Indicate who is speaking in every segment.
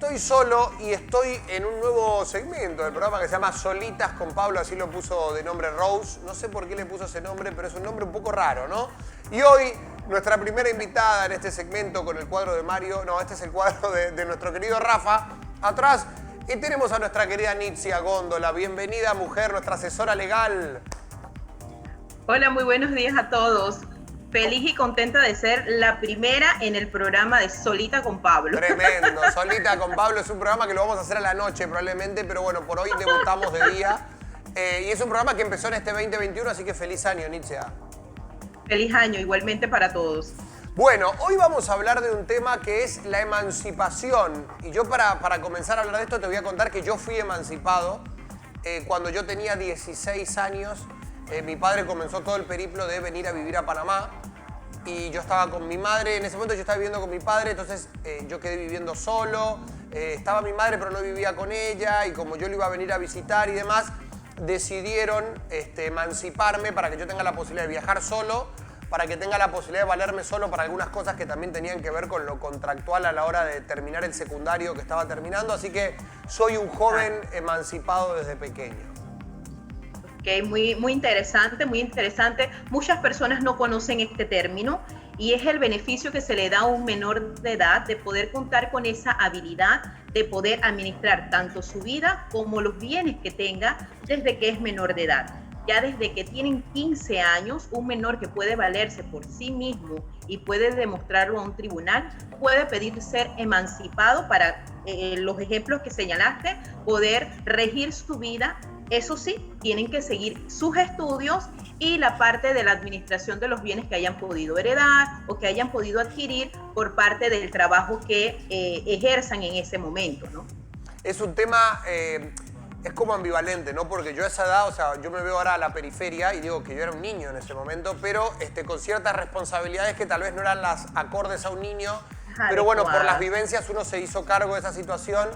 Speaker 1: estoy solo y estoy en un nuevo segmento del programa que se llama Solitas con Pablo, así lo puso de nombre Rose. No sé por qué le puso ese nombre, pero es un nombre un poco raro, ¿no? Y hoy, nuestra primera invitada en este segmento con el cuadro de Mario, no, este es el cuadro de nuestro querido Rafa, atrás. Y tenemos a nuestra querida Nitzia Góndola. Bienvenida, mujer, nuestra asesora legal.
Speaker 2: Hola, muy buenos días a todos. Feliz y contenta de ser la primera en el programa de Solita con Pablo.
Speaker 1: Tremendo. Solita con Pablo es un programa que lo vamos a hacer a la noche probablemente, pero bueno, por hoy debutamos de día. Y es un programa que empezó en este 2021, así que feliz año, Nitzia.
Speaker 2: Feliz año, igualmente para todos.
Speaker 1: Bueno, hoy vamos a hablar de un tema que es la emancipación. Y yo para comenzar a hablar de esto te voy a contar que yo fui emancipado cuando yo tenía 16 años. Mi padre comenzó todo el periplo de venir a vivir a Panamá y yo estaba con mi madre. En ese momento yo estaba viviendo con mi padre, entonces yo quedé viviendo solo. Estaba mi madre pero no vivía con ella y como yo lo iba a venir a visitar y demás, decidieron emanciparme para que yo tenga la posibilidad de viajar solo, para que tenga la posibilidad de valerme solo para algunas cosas que también tenían que ver con lo contractual a la hora de terminar el secundario que estaba terminando. Así que soy un joven emancipado desde pequeño.
Speaker 2: Okay, muy interesante, muy interesante. Muchas personas no conocen este término y es el beneficio que se le da a un menor de edad de poder contar con esa habilidad de poder administrar tanto su vida como los bienes que tenga desde que es menor de edad. Ya desde que tienen 15 años, un menor que puede valerse por sí mismo y puede demostrarlo a un tribunal, puede pedir ser emancipado para, los ejemplos que señalaste, poder regir su vida. Eso sí, tienen que seguir sus estudios y la parte de la administración de los bienes que hayan podido heredar o que hayan podido adquirir por parte del trabajo que ejerzan en ese momento, ¿no?
Speaker 1: Es un tema, es como ambivalente, ¿no? Porque yo a esa edad, o sea, yo me veo ahora a la periferia y digo que yo era un niño en ese momento, pero con ciertas responsabilidades que tal vez no eran las acordes a un niño, pero bueno, por las vivencias uno se hizo cargo de esa situación.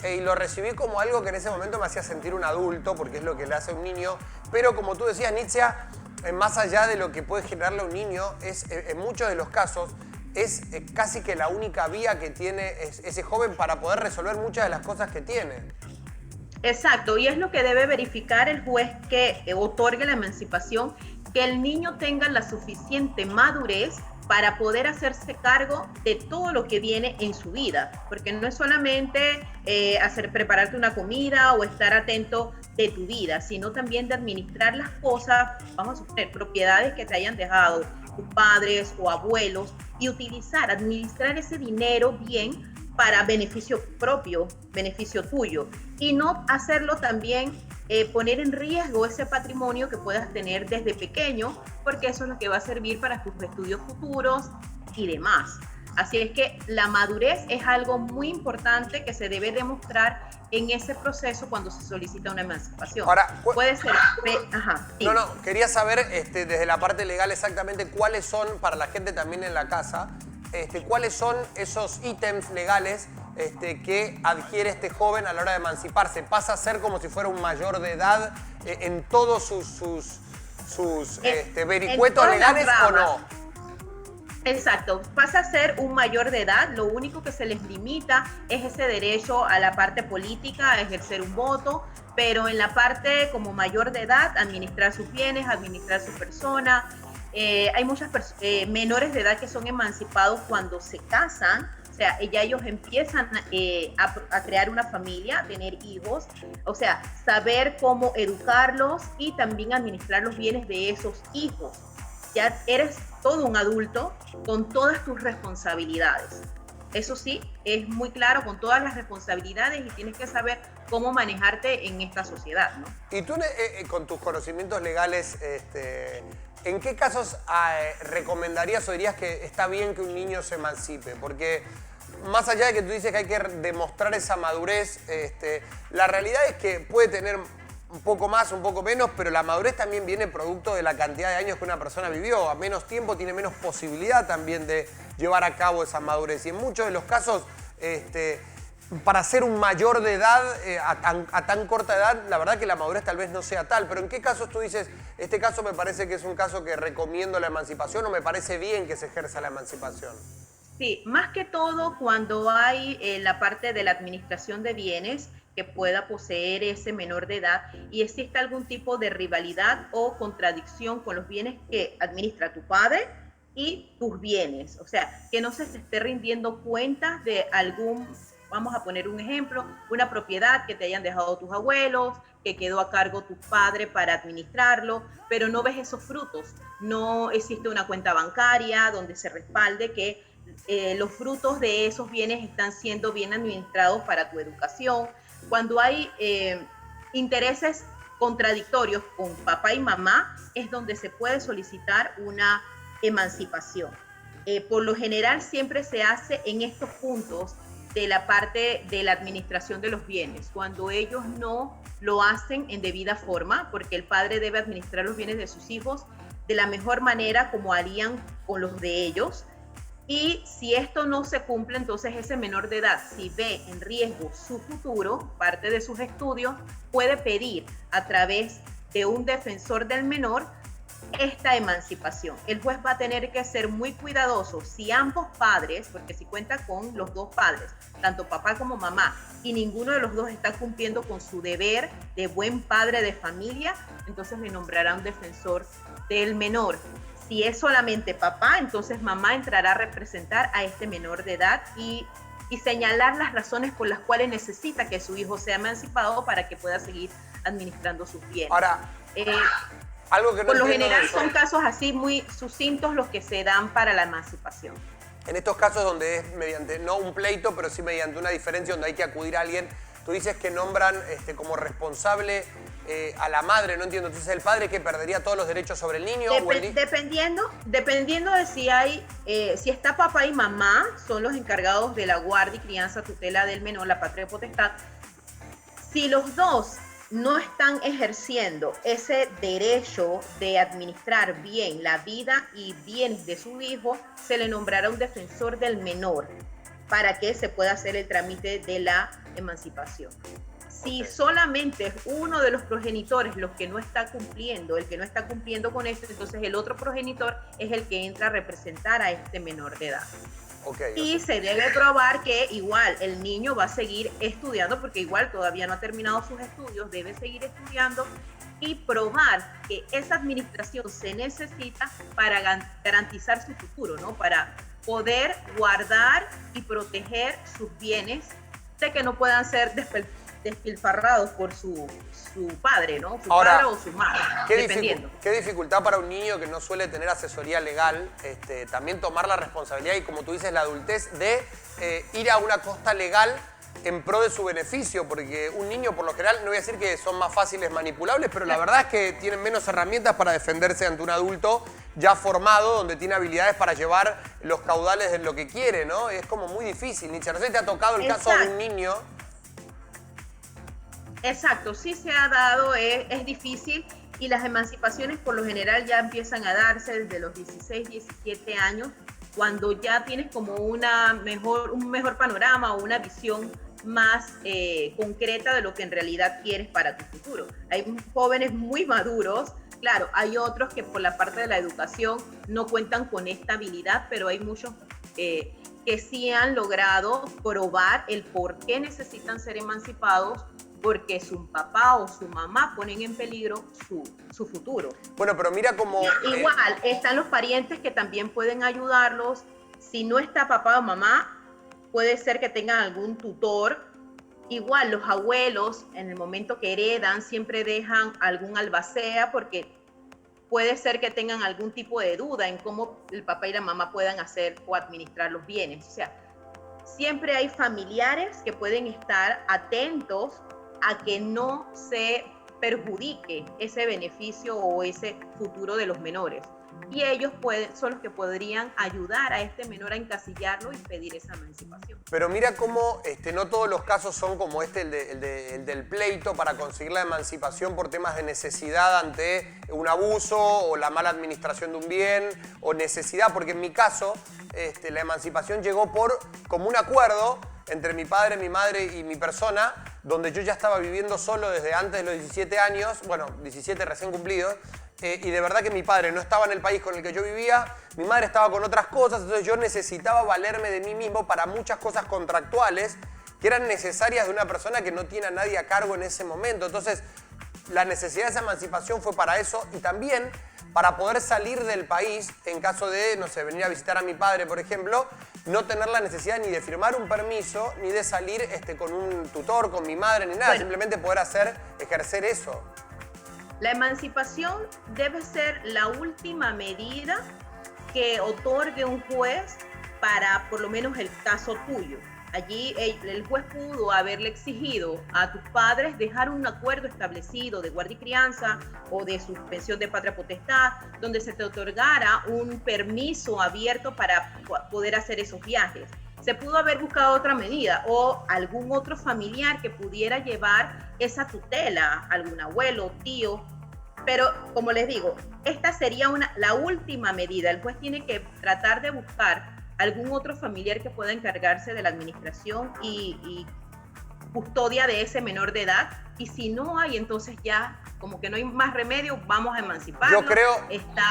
Speaker 1: Y lo recibí como algo que en ese momento me hacía sentir un adulto, porque es lo que le hace a un niño. Pero como tú decías, Nitzia, más allá de lo que puede generarle a un niño, en muchos de los casos es casi que la única vía que tiene ese joven para poder resolver muchas de las cosas que tiene.
Speaker 2: Exacto, y es lo que debe verificar el juez que otorgue la emancipación, que el niño tenga la suficiente madurez para poder hacerse cargo de todo lo que viene en su vida, porque no es solamente prepararte una comida o estar atento de tu vida, sino también de administrar las cosas, vamos a suponer, propiedades que te hayan dejado tus padres o abuelos y administrar ese dinero bien para beneficio propio, beneficio tuyo, y no hacerlo también poner en riesgo ese patrimonio que puedas tener desde pequeño, porque eso es lo que va a servir para tus estudios futuros y demás. Así es que la madurez es algo muy importante que se debe demostrar en ese proceso cuando se solicita una emancipación.
Speaker 1: Ahora,
Speaker 2: puede ser... sí.
Speaker 1: No, quería saber desde la parte legal exactamente cuáles son, para la gente también en la casa, cuáles son esos ítems legales que adquiere este joven a la hora de emanciparse. ¿Pasa a ser como si fuera un mayor de edad en todos sus vericuetos legales o no?
Speaker 2: Exacto, pasa a ser un mayor de edad. Lo único que se les limita es ese derecho a la parte política, a ejercer un voto, pero en la parte como mayor de edad, administrar sus bienes, administrar su persona. Hay muchas menores de edad que son emancipados cuando se casan. O sea, ya ellos empiezan a crear una familia, a tener hijos, o sea, saber cómo educarlos y también administrar los bienes de esos hijos. Ya eres todo un adulto con todas tus responsabilidades. Eso sí, es muy claro, con todas las responsabilidades, y tienes que saber cómo manejarte en esta sociedad, ¿no?
Speaker 1: Y tú, con tus conocimientos legales, ¿en qué casos recomendarías o dirías que está bien que un niño se emancipe? Porque más allá de que tú dices que hay que demostrar esa madurez, la realidad es que puede tener un poco más, un poco menos, pero la madurez también viene producto de la cantidad de años que una persona vivió. A menos tiempo tiene menos posibilidad también de llevar a cabo esa madurez. Y en muchos de los casos, para ser un mayor de edad, a tan corta edad, la verdad que la madurez tal vez no sea tal. Pero ¿en qué casos tú dices, este caso me parece que es un caso que recomiendo la emancipación o me parece bien que se ejerza la emancipación?
Speaker 2: Sí, más que todo cuando hay la parte de la administración de bienes que pueda poseer ese menor de edad y existe algún tipo de rivalidad o contradicción con los bienes que administra tu padre y tus bienes. O sea, que no se esté rindiendo cuentas de algún, vamos a poner un ejemplo, una propiedad que te hayan dejado tus abuelos, que quedó a cargo tu padre para administrarlo, pero no ves esos frutos. No existe una cuenta bancaria donde se respalde que los frutos de esos bienes están siendo bien administrados para tu educación. Cuando hay intereses contradictorios con papá y mamá, es donde se puede solicitar una emancipación. Por lo general siempre se hace en estos puntos de la parte de la administración de los bienes, cuando ellos no lo hacen en debida forma, porque el padre debe administrar los bienes de sus hijos de la mejor manera como harían con los de ellos. Y si esto no se cumple, entonces ese menor de edad, si ve en riesgo su futuro, parte de sus estudios, puede pedir a través de un defensor del menor esta emancipación. El juez va a tener que ser muy cuidadoso si ambos padres, porque si cuenta con los dos padres, tanto papá como mamá, y ninguno de los dos está cumpliendo con su deber de buen padre de familia, entonces le nombrará un defensor del menor. Si es solamente papá, entonces mamá entrará a representar a este menor de edad y señalar las razones por las cuales necesita que su hijo sea emancipado para que pueda seguir administrando sus bienes.
Speaker 1: Ahora, algo que no
Speaker 2: por lo general son casos así muy sucintos los que se dan para la emancipación.
Speaker 1: En estos casos donde es mediante, no un pleito, pero sí mediante una diferencia donde hay que acudir a alguien, tú dices que nombran como responsable a la madre, no entiendo. Entonces, ¿el padre que perdería todos los derechos sobre el niño?
Speaker 2: Dependiendo de si hay, si está papá y mamá, son los encargados de la guardia y crianza, tutela del menor, la patria potestad. Si los dos no están ejerciendo ese derecho de administrar bien la vida y bienes de su hijo, se le nombrará un defensor del menor para que se pueda hacer el trámite de la emancipación. Si solamente es uno de los progenitores los que no está cumpliendo, el que no está cumpliendo con esto, entonces el otro progenitor es el que entra a representar a este menor de edad. Y se debe probar que igual el niño va a seguir estudiando, porque igual todavía no ha terminado sus estudios, debe seguir estudiando y probar que esa administración se necesita para garantizar su futuro, ¿no? Para poder guardar y proteger sus bienes de que no puedan ser despilfarrados por su padre, ¿no? Su padre o su madre, dependiendo.
Speaker 1: Qué dificultad para un niño que no suele tener asesoría legal, también tomar la responsabilidad y, como tú dices, la adultez de ir a una costa legal en pro de su beneficio, porque un niño, por lo general, no voy a decir que son más fáciles manipulables, pero la verdad es que tienen menos herramientas para defenderse ante un adulto ya formado, donde tiene habilidades para llevar los caudales de lo que quiere, ¿no? Es como muy difícil. Nietzsche, no sé si te ha tocado el caso de un niño.
Speaker 2: Exacto, sí se ha dado, es difícil, y las emancipaciones por lo general ya empiezan a darse desde los 16, 17 años, cuando ya tienes como un mejor panorama o una visión más concreta de lo que en realidad quieres para tu futuro. Hay jóvenes muy maduros, claro, hay otros que por la parte de la educación no cuentan con esta habilidad, pero hay muchos que sí han logrado probar el por qué necesitan ser emancipados, porque su papá o su mamá ponen en peligro su futuro.
Speaker 1: Bueno, pero mira cómo...
Speaker 2: Igual, están los parientes que también pueden ayudarlos. Si no está papá o mamá, puede ser que tengan algún tutor. Igual, los abuelos, en el momento que heredan, siempre dejan algún albacea, porque puede ser que tengan algún tipo de duda en cómo el papá y la mamá puedan hacer o administrar los bienes. O sea, siempre hay familiares que pueden estar atentos a que no se perjudique ese beneficio o ese futuro de los menores. Y ellos son los que podrían ayudar a este menor a encasillarlo y pedir esa emancipación.
Speaker 1: Pero mira cómo no todos los casos son como el del pleito para conseguir la emancipación por temas de necesidad ante un abuso o la mala administración de un bien o necesidad, porque en mi caso la emancipación llegó como un acuerdo entre mi padre, mi madre y mi persona, donde yo ya estaba viviendo solo desde antes de los 17 años, bueno, 17 recién cumplidos, y de verdad que mi padre no estaba en el país con el que yo vivía, mi madre estaba con otras cosas, entonces yo necesitaba valerme de mí mismo para muchas cosas contractuales que eran necesarias de una persona que no tiene a nadie a cargo en ese momento. Entonces, la necesidad de esa emancipación fue para eso y también para poder salir del país en caso de, no sé, venir a visitar a mi padre, por ejemplo, no tener la necesidad ni de firmar un permiso, ni de salir con un tutor, con mi madre, ni nada,
Speaker 2: Bueno,
Speaker 1: simplemente poder ejercer eso.
Speaker 2: la emancipación debe ser la última medida que otorgue un juez para, por lo menos, el caso tuyo. Allí el juez pudo haberle exigido a tus padres dejar un acuerdo establecido de guardia y crianza o de suspensión de patria potestad, donde se te otorgara un permiso abierto para poder hacer esos viajes. Se pudo haber buscado otra medida o algún otro familiar que pudiera llevar esa tutela, algún abuelo, tío, pero como les digo, esta sería la última medida. El juez tiene que tratar de buscar algún otro familiar que pueda encargarse de la administración y custodia de ese menor de edad, y si no hay, entonces ya como que no hay más remedio, vamos a emanciparlo.
Speaker 1: Yo creo...
Speaker 2: Está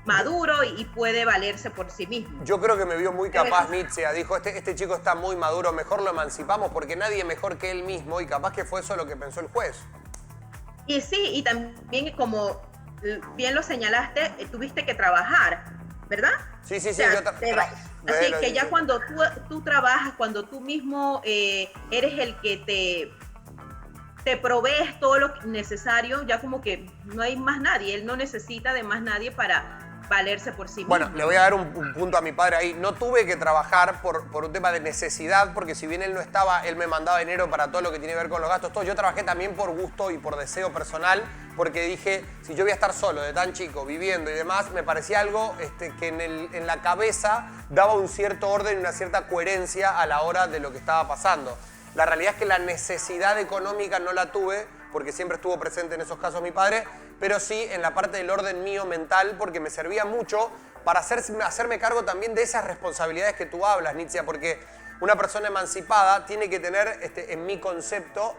Speaker 2: maduro y puede valerse por sí mismo.
Speaker 1: Yo creo que me vio muy capaz Nietzsche, dijo, este chico está muy maduro, mejor lo emancipamos porque nadie mejor que él mismo, y capaz que fue eso lo que pensó el juez.
Speaker 2: Y sí, y también como bien lo señalaste, tuviste que trabajar, ¿verdad?
Speaker 1: Sí, sí, sí.
Speaker 2: O sea, así que ya cuando tú trabajas, cuando tú mismo eres el que te provees todo lo necesario, ya como que no hay más nadie, él no necesita de más nadie para valerse por sí mismo.
Speaker 1: Bueno, le voy a dar un punto a mi padre ahí. No tuve que trabajar por un tema de necesidad, porque si bien él no estaba, él me mandaba dinero para todo lo que tiene que ver con los gastos, todo. Yo trabajé también por gusto y por deseo personal, porque dije, si yo voy a estar solo de tan chico, viviendo y demás, me parecía algo que en la cabeza daba un cierto orden y una cierta coherencia a la hora de lo que estaba pasando. La realidad es que la necesidad económica no la tuve, porque siempre estuvo presente en esos casos mi padre, pero sí en la parte del orden mío mental, porque me servía mucho para hacerme cargo también de esas responsabilidades que tú hablas, Nietzsche, porque una persona emancipada tiene que tener, en mi concepto,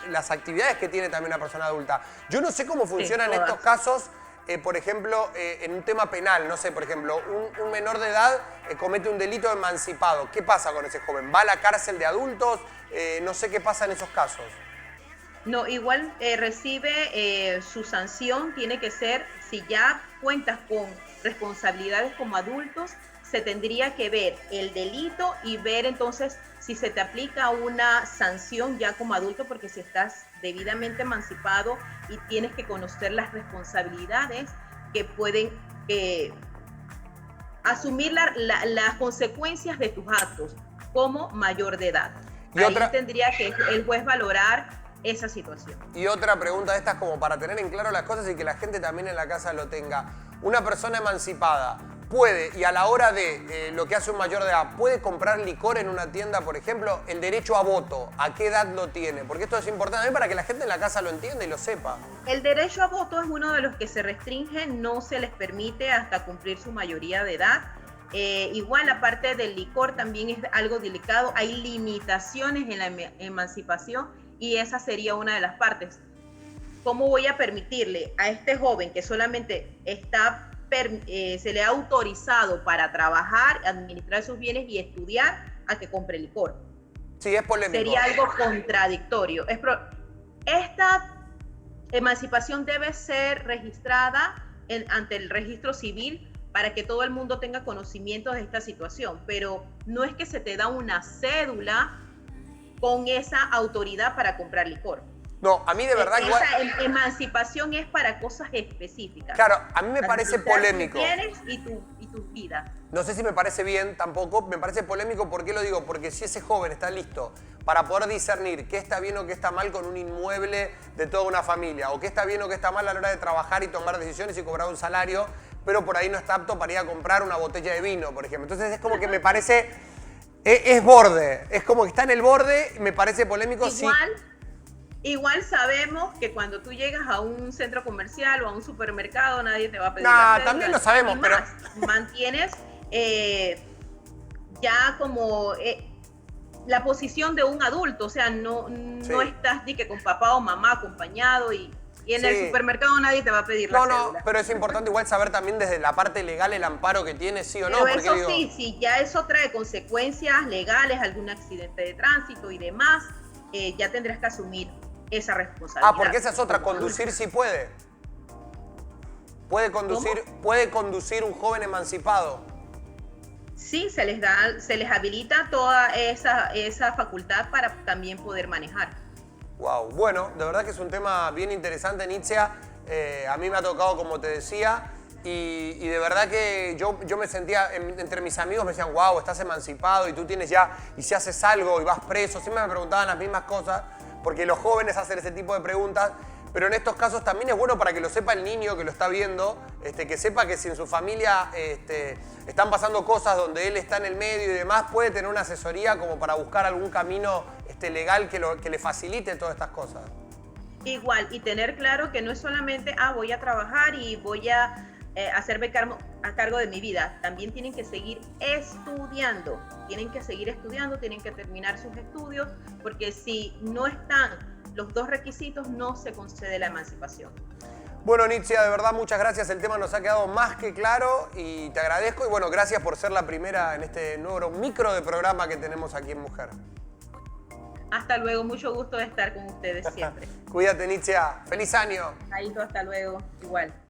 Speaker 1: las actividades que tiene también una persona adulta. Yo no sé cómo funcionan estos casos, por ejemplo, en un tema penal, no sé, por ejemplo, un menor de edad comete un delito emancipado. ¿Qué pasa con ese joven? ¿Va a la cárcel de adultos? No sé qué pasa en esos casos.
Speaker 2: No, igual recibe su sanción, tiene que ser, si ya cuentas con responsabilidades como adultos, se tendría que ver el delito y ver entonces si se te aplica una sanción ya como adulto, porque si estás debidamente emancipado y tienes que conocer las responsabilidades que pueden asumir las consecuencias de tus actos como mayor de edad.
Speaker 1: Y
Speaker 2: ahí tendría que el juez valorar esa situación.
Speaker 1: Y otra pregunta de estas, como para tener en claro las cosas y que la gente también en la casa lo tenga. Una persona emancipada puede, y a la hora de lo que hace un mayor de edad, puede comprar licor en una tienda, por ejemplo, el derecho a voto, ¿a qué edad lo tiene? Porque esto es importante también para que la gente en la casa lo entienda y lo sepa.
Speaker 2: El derecho a voto es uno de los que se restringe, no se les permite hasta cumplir su mayoría de edad. Igual la parte del licor también es algo delicado, hay limitaciones en la emancipación y esa sería una de las partes. ¿Cómo voy a permitirle a este joven que solamente se le ha autorizado para trabajar, administrar sus bienes y estudiar, a que compre licor?
Speaker 1: Sí, es polémico.
Speaker 2: Sería algo contradictorio. Esta emancipación debe ser registrada ante el registro civil para que todo el mundo tenga conocimiento de esta situación, pero no es que se te da una cédula con esa autoridad para comprar licor.
Speaker 1: No, a mí de verdad...
Speaker 2: Esa emancipación es para cosas específicas.
Speaker 1: Claro, a mí me parece polémico.
Speaker 2: Y tu vida.
Speaker 1: No sé si me parece bien tampoco, me parece polémico. ¿Por qué lo digo? Porque si ese joven está listo para poder discernir qué está bien o qué está mal con un inmueble de toda una familia, o qué está bien o qué está mal a la hora de trabajar y tomar decisiones y cobrar un salario, pero por ahí no está apto para ir a comprar una botella de vino, por ejemplo. Entonces es como que me parece... Es borde, es como que está en el borde, me parece polémico.
Speaker 2: Igual sabemos que cuando tú llegas a un centro comercial o a un supermercado, nadie te va a pedir
Speaker 1: la cédula. También lo sabemos, pero...
Speaker 2: Mantienes ya como la posición de un adulto, o sea, no estás ni que con papá o mamá acompañado y... Y en
Speaker 1: Sí.
Speaker 2: el supermercado nadie te va a pedir la
Speaker 1: No, no,
Speaker 2: cédula.
Speaker 1: pero es importante igual saber también desde la parte legal el amparo que tiene, sí o no.
Speaker 2: Pero
Speaker 1: Porque
Speaker 2: eso
Speaker 1: digo,
Speaker 2: sí, si ya eso trae consecuencias legales, algún accidente de tránsito y demás, ya tendrás que asumir esa responsabilidad.
Speaker 1: ah, porque esa es otra, conducir sí puede. Puede conducir un joven emancipado.
Speaker 2: Sí, se les habilita toda esa facultad para también poder manejar.
Speaker 1: Wow, bueno, de verdad que es un tema bien interesante, Nitzia. A mí me ha tocado, como te decía, y de verdad que yo me sentía, entre mis amigos me decían, wow, estás emancipado y tú tienes ya, y si haces algo y vas preso, siempre me preguntaban las mismas cosas, porque los jóvenes hacen ese tipo de preguntas, pero en estos casos también es bueno para que lo sepa el niño que lo está viendo, que sepa que si en su familia están pasando cosas donde él está en el medio y demás, puede tener una asesoría como para buscar algún camino legal que le facilite todas estas cosas.
Speaker 2: Igual, y tener claro que no es solamente, voy a trabajar y voy a hacerme a cargo de mi vida. También tienen que seguir estudiando, tienen que terminar sus estudios, porque si no están los dos requisitos, no se concede la emancipación.
Speaker 1: Bueno, Nitzia, de verdad, muchas gracias. El tema nos ha quedado más que claro y te agradezco. Y bueno, gracias por ser la primera en este nuevo micro de programa que tenemos aquí en Mujer.
Speaker 2: Hasta luego, mucho gusto de estar con ustedes siempre.
Speaker 1: Cuídate, Nitzia. ¡Feliz año!
Speaker 2: Ahí, hasta luego, igual.